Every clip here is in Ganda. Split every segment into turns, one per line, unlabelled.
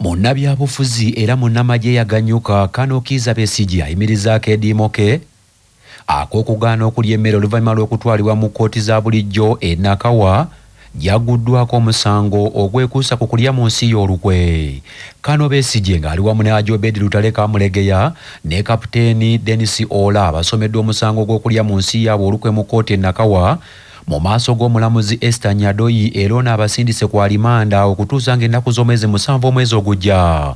Munnabyabufuzi era munnamagye yaganyuka Kano Kizza Besigye ayimirizaako ediimo ke ak'okugaana okulya emmere oluvannyuma lw'okutwalibwa mu kkooti za bulijjo e Nakawa yaguddwako omusango ogwekuusa ku kulya mu nsi y'olukwe. Kano Besigye ng'ali wamu ne Haji Obed Lutale Kamulegeya ne Kapiteeni Dennis Ola basomeddwa omusango gw'okulya mu nsi yaabwe olukwe mu kkooti e Nakawa mu maaso g'omulamuzi Esther Nyadoyi era ono abasindise ku alimanda okutuusa ng'ennaku z'omwezi 7 omwezi ogujja.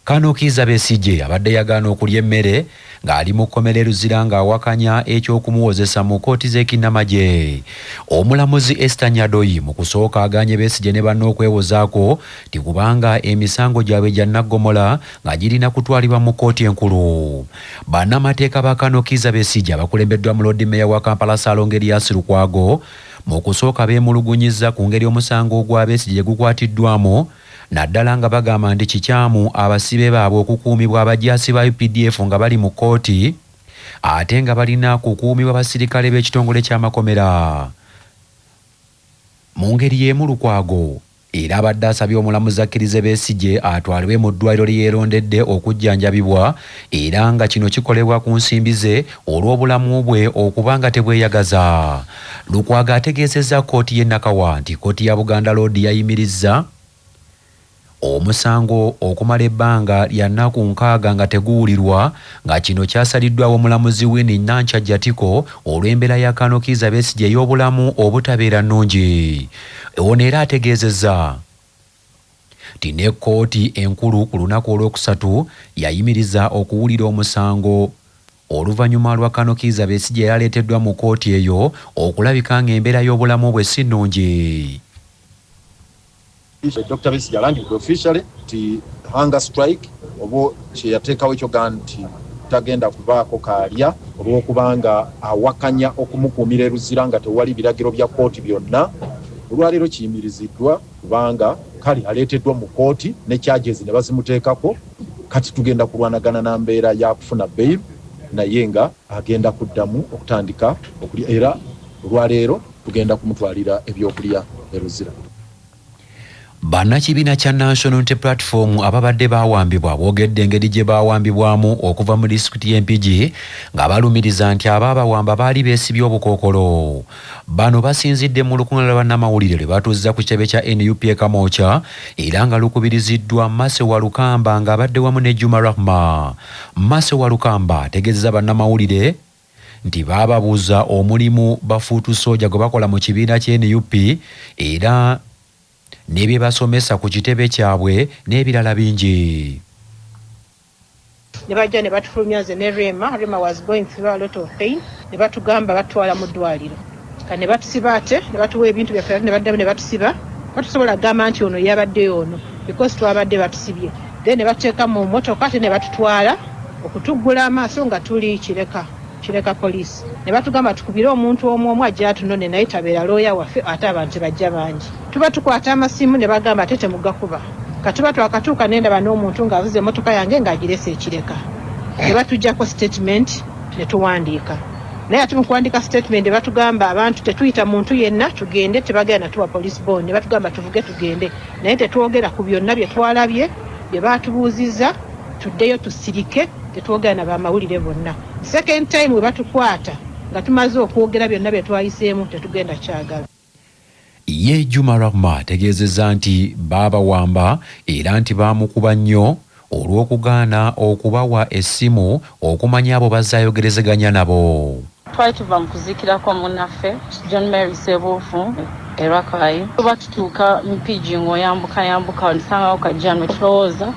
Kano Kizza Besigye abadde yagaana okulya emmere ng'ali mu kkomera Luzira ng'awakanya eky'okumuwozesa mu kkooti z'ekinnamagye. Omulamuzi Esther Nyadoyi mu kusooka agaanye Besigye ne banne okwewozaako ti kubanga emisango gyabwe gya nnaggomola nga girina kutwalibwa mu kkooti enkulu. Bannamateeka ba Kano Kizza Besigye abakulembeddwa mu Lord Mayor wa Kampala Ssaalongo Erias Lukwago mu kusooka beemulugunyizza ku ngeri omusango ogwa Besigye gye gukwatiddwamu naddala nga bagamba nti kikyamu abasibe baabwe okukuumibwa abajaasi ba UPDF nga bali mu kkooti ate nga balina kukuumibwa basirikale b'ekitongole ky'amakomera. Mu ngeri y'emu Lukwago era abadde asabye omulamuzi akkirize Besigye atwalibwe mu ddwaliro lye yeerondedde okujjanjabibwa era nga kino kikolebwa ku nsimbi ze olw'obulamu bwe okuba nga tebweyagaza. Lukwago ategeezezza kkooti y'e Nakawa nti kkooti ya Buganda Road yayimirizza omusango okumala ebbanga lya nnaku 6 nga teguwulirwa nga kino kyasaliddwawo omulamuzi Winnie Nancha Jatiko olw'embeera ya Kano Kizza Besigye ey'obulamu obutabeera nnungi. Ono era ategeezezza nti ne kkooti enkulu ku lunaku olwokusatu yayimiriza okuwulira omusango oluvannyuma lwa Kano Kizza Besigye yaleeteddwa mu kkooti eyo okulabika ng'embeera y'obulamu bwe si nnungi.
Dr. Besigye alangidde officially nti hunger strike obo kye yateekawo ekyogaa nti tagenda kubaako kaalya olw'okubanga awakanya okumukuumira e Luzira nga tewali biragiro bya kkooti byonna. Olwaleero kiyimiriziddwa kubanga kale aleeteddwa mu kkooti ne charges ne bazimuteekako kati tugenda kulwanagana na mbeera ya kufuna bail naye nga agenda kuddamu okutandika okulya era olwaleero tugenda kumutwalira ebyokulya e Luzira.
Bannakibiina kya National Unity Platform ababadde baawambibwa boogedde engeri gye baawambibwamu okuva mu disitulikiti y'Empigi nga balumiriza nti abaabawamba baali beesibye obukookolo. Bano basinzidde mu lukungaana lwa bannamawulire lwe batuuziza ku kitebe kya NUP e Kamwokya era nga lukubiriziddwa Mase wa Lukamba ng'abadde wamu ne Juma Rahma. Mase wa Lukamba ategeezezza bannamawulire nti baababuuza omulimu bafuutu sooja gwe bakola mu kibiina kya NUP era ne bye basomesa ku kitebe kyabwe n'ebirala bingi.
Ne bajja ne batufulumya nze ne Rema was going through a lot of pain ne batugamba batwala mu ddwaliro kane batusiba ate ne batuwa ebintu byaffe ne baddamu ne batusiba batusobola kugamba nti ono yabadde ono because twabadde batusibye then ne batuteeka mu mmotoka ate ne batutwala okutuggula amaaso nga tuli kireka poliisi ne batugamba tukubire omuntu omu ajja atunone naye tabeera looya waffe ate abantu bajja bangi tuba tukwata amasimu ne bagamba ate temugakuba katuba twakatuuka nendaba n'omuntu ng'avuze emmotoka yange ng'agirese ekireka ne batuggyako statement ne tuwandiika naye ate mu kuwandiika statement ne batugamba abantu tetuyita muntu yenna tugende tebagenda natuwa police bond ne batugamba tuvuge tugende naye tetwogera ku byonna bye twalabye bye baatubuuzizza tuddeyo tusirike tetwogera na bamawulire bonna. Second time we batukwata nga tumaze okwogera byonna bye twayiseemu tetugenda kyagala.
Ye Juma Rahma ategeezezza nti baabawamba era nti baamukuba nnyo olw'okugaana okubawa essimu okumanya abo bazaayogerezeganya nabo.
Twali tuva mu kuziikirako munnaffe John Mary Ssebuufu e Rakai tuba tutuuka Mpigi ng'oyambuka ndisangawo kajjamu tulowooza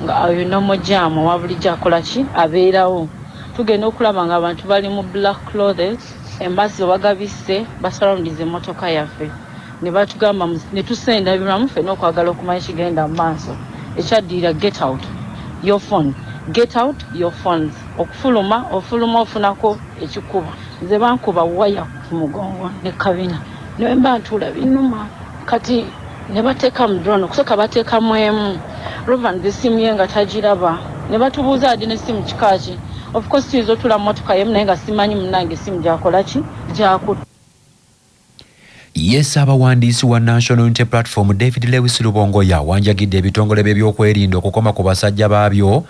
nga olina omujjaamu wa bulijjo akola ki abeerawo tugenda okulaba nga abantu bali mu black clothes embasi bagabise basalondiza emmotoka yaffe ne batugamba ne tusenda ebiramu ffe n'okwagala okumanya kigenda mu maaso ekyaddirira get out your phone get out your phones okufuluma ofunako ekikuba nze bankuba waya ku mugongo ne kabina naye mba ntula binuma kati ne bateeka mu drone okusooka bateekamu emu Rovan besimu ye nga tagiraba ne batubuuza adi n'essimu kikaaki of course tuyinza otula mu mmotoka yemu naye nga simanyi munnange essimu gyakola ki gyakutte.
Yes, abawandiisi wa National Unity Platform David Lewis Lubongoya wanjagidde ebitongole by'ebyokwerinda okukoma ku basajja baabyo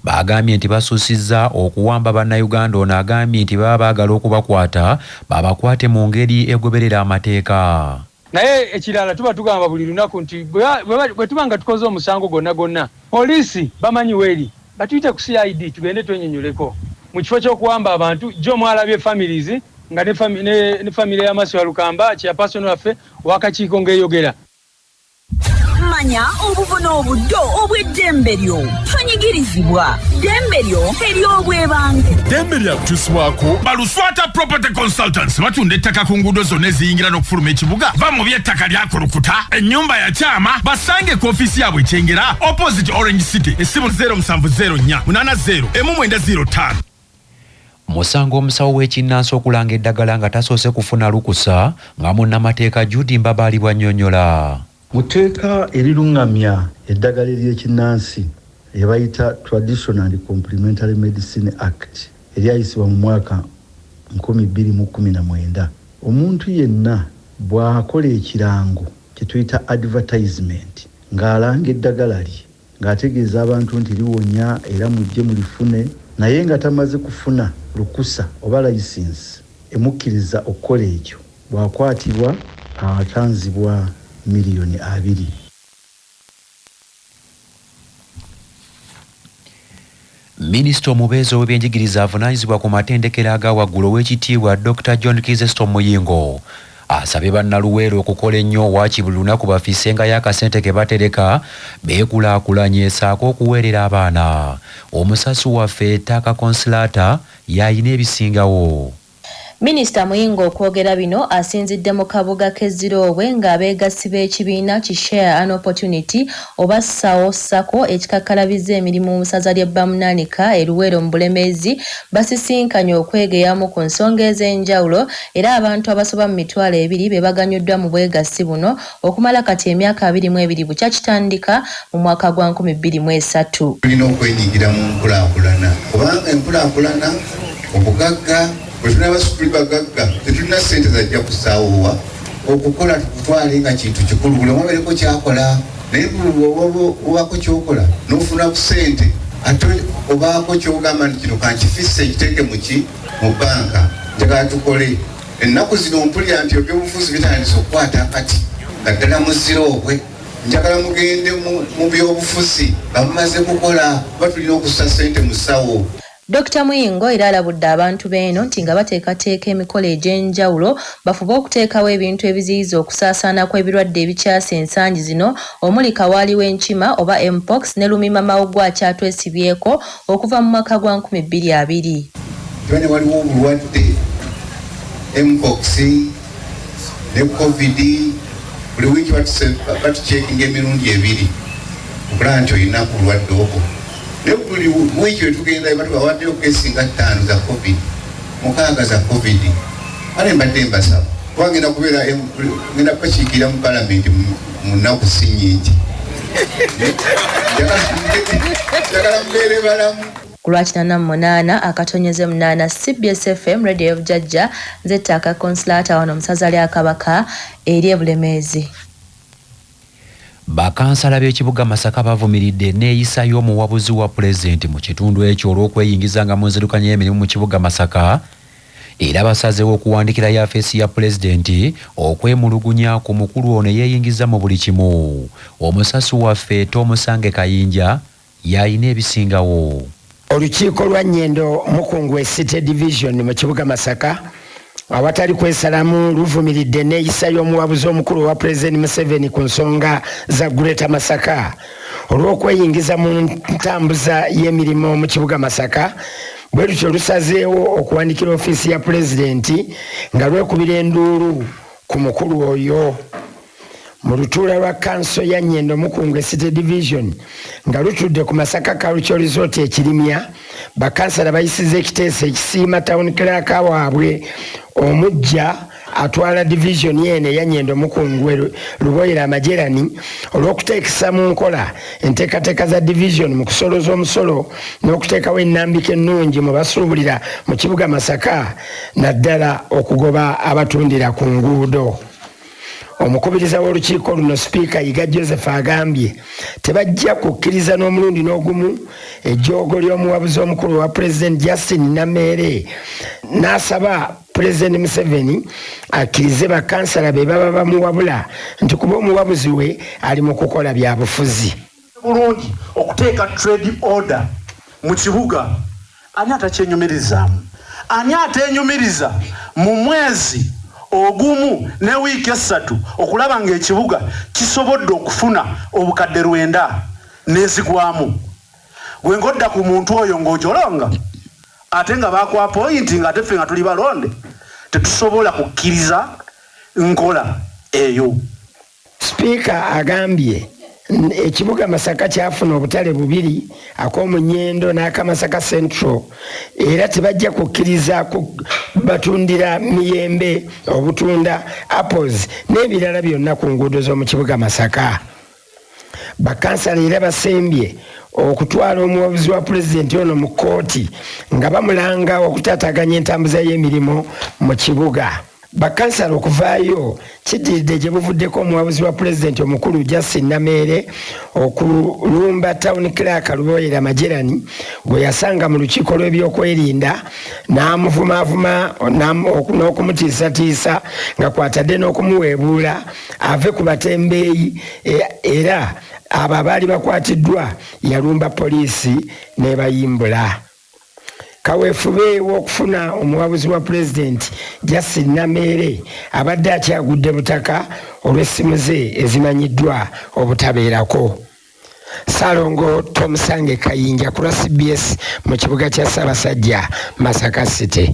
bagambye nti basuusizza okuwamba bannayuganda. Ono agambye nti baba baagala okubakwata babakwate mu ngeri egoberera amateeka.
Naye ekirala tuba tugamba buli lunaku nti bwe tuba nga tukoze omusango gonna poliisi bamanyi weeri batuyite ku CID tugende twenyonyoleko mu kifo ky'okuwamba abantu jo mwalabye families nga ne family ya Maswa Lukamba chairperson waffe wakakiiko ng'eyogera.
Manya obuvuno obuddo obw'eddembe lyo tonyigirizibwa ddembe lyo ery'obwebange.
Ddembe lyakutuswako Baluswata Property Consultants batunda ettaka ku nguudo zonna eziyingira n'okufuluma ekibuga. Va mu by'ettaka lyakulukuta ennyumba ya kyama basange ku ofiisi yaabwe ekyengera opposite Orange City essimu 0704 80 1905.
Musango omusawo w'ekinnansi okulanga eddagala nga tasoose kufuna lukusa nga munnamateeka Judy Mbabaali bw'annyonnyola.
Muteeka erirungamya eddagala ery'ekinnansi ebayita Traditional and Complementary Medicine Act eryayisibwa mu mwaka 2019. Omuntu yenna bw'akola ekirango kye tuyita advertisement ng'alanga eddagala lye ng'ategeeza abantu nti liwonya era mujje mulifune naye nga tamaze kufuna lukusa oba license emukkiriza okukola ekyo bw'akwatibwa atanzibwa miliyoni 2.
Minisita omubeezi w'ebyenjigiriza avunaanyizibwa ku matendekero aga waggulu ow'ekitiibwa Dr. John Kizito Muyingo asabye bannaluweero okukola ennyo waaki buli lunaku bafiisengayo akasente ke batereka beekulaakulanye saako okuweerera abaana. Omusasi waffe Taka Konsilata yayina ebisingawo.
Minisita Muyingo okwogera bino asinzidde mu kabuga k'Eziroobwe ng'abeegassi b'ekibiina ki Share an Opportunity oba SAO Sako ekikakkalabiza emirimu mu ssaza ly'e Bamunanika Luweero mu Bulemeezi basisinkanye okwegeyamu ku nsonga ez'enjawulo era abantu abasoba mu mitwalo 2 be baganyuddwa mu bwegassi buno okumala kati emyaka 22 bukya kitandika mu mwaka gwa 2023.
Tulina okwenyigira mu nkulaakulana kubanga enkulaakulana obugagga bwetuna basukuli bagagga tetulina ssente zajja kusaawowa okukola tukutwale nga kintu kikulu buli omubereko kyakola naye buli obako kyokola n'ofuna ku ssente ate obaako kyogamba nti kino kankifisse ekiteeke mu banka njagala tukole. Ennaku zino mpulira nti ebyobufuzi bitandise okukwata akati naddala mu Ziroobwe njagala mugende mu byobufuzi nga mumaze kukola batulina okussa ssente mu ssawo.
Dr. Muyingo era alabudde abantu b'eno nti nga bateekateeka emikolo egy'enjawulo bafube okuteekawo ebintu ebiziyiza okusaasaana kw'ebirwadde ebikyasa ensangi zino omuli kawaali w'enkima oba mpox ne lumimamawuggwa akyatwesibyeko okuva mu mwaka gwa 2020.
Tubane waliwo obulwadde mpox ne covid buli wiiki batucekinga emirundi 2 okulaba nti olina ku bulwadde obwo. Ne buli wiiki wetugenda batubawaddeyo keesinga 5 za covid 6 za covid. Ale mbadde mbasaba twagenda kubeera ngenda kukiikira mu palamenti mu nnaku si nnyingi njagala mbeere balamu.
Ku Lwakitaano 8 akatonyeze 8 CBS FM Radio of Jajja nze Taka Konsilata wano musaza lya Kabaka eri Bulemeezi.
Bakansala b'ekibuga Masaka bavumiridde neeyisa y'omuwabuzi wa pulezidenti mu kitundu ekyo olw'okweyingiza nga mu nzirukanya y'emirimu mu kibuga Masaka era basazeewo okuwandikira yafeesi ya pulezidenti okwemulugunya ku mukulu ono yeeyingiza mu buli kimu. Omusasi waffe Tomusange Kayinja yayina ebisingawo.
Olukiiko lwa Nnyendo Mukungwe City Division mu kibuga Masaka awatali kwesalamu luvumiridde neeyisa y'omuwabuzi omukulu wa President Museveni ku nsonga za Greater Masaka olw'okweyingiza mu ntambuza y'emirimu mu kibuga Masaka. Bwe lutyo lusazeewo okuwandikira ofiisi ya pulezidenti nga lwekubira enduulu ku mukulu oyo. Mu lutuula lwa kanso ya Nnyendo Mukungwe City Division nga lutudde ku Masaka Cultural Resort ekirimya bakansala bayisiza ekiteeso ekisiima town clerk waabwe omujja atwala division yene ya Nnyendo Mukungwe Luboyera Majerani olw'okuteekesa mu nkola enteekateeka za division mu kusoloza omusolo n'okuteekawo ennambika ennungi mu basuubulira mu kibuga Masaka naddala okugoba abatundira ku nguudo. omukubiriza w'olukiiko luno sipiika Yiga Joseph agambye tebajja kukkiriza n'omulundi n'ogumu ejjoogo ly'omuwabuzi omukulu wa Pulezidenti Justin Nameere n'asaba Pulezidenti Museveni akkirize bakansala be baba bamuwabula nti kuba omuwabuzi we ali mu kukola bya bufuzi.
Bulungi okuteeka trade order mu kibuga ani atakyenyumirizaamu, ani atenyumiriza mu mwezi ogumu ne wiiki 3 okulaba ng'ekibuga kisobodde okufuna obukadde 9 n'ezigwamu. Gwe ngodda ku muntu oyo ng'ojolonga ate nga bakwapointi nga ate ffe nga tuli balonde tetusobola kukkiriza nkola eyo.
Sipiika agambye ekibuga Masaka kyafuna obutale 2 ak'Omunyendo n'akamasaka Central era tebajja kukkiriza batundira miyembe, obutunda, apples n'ebirala byonna ku nguudo z'omu kibuga Masaka. Bakansala era basembye okutwala omuwabuzi wa Pulezidenti ono mu kkooti nga bamulanga okutaataganya entambuza y'emirimu mu kibuga. Bakansala okuvaayo kiddiridde gye buvuddeko omuwabuzi wa Pulezidenti omukulu Justin Nameere okulumba Town Clerk Luboyera Majerani gwe yasanga mu lukiiko lw'ebyokwerinda n'amuvumaavuma n'okumutiisatiisa nga kwatadde n'okumuweebuula ave ku batembeeyi era abo abaali bakwatiddwa yalumba poliisi n'ebayimbula. Kaweefube w'okufuna omuwabuzi wa Pulezidenti Justin Nameere abadde akyagudde butaka olw'essimu ze ezimanyiddwa obutabeerako. Salongo Tomusange Kayinja ku lwa CBS mu kibuga kya Ssaabasajja Masaka City.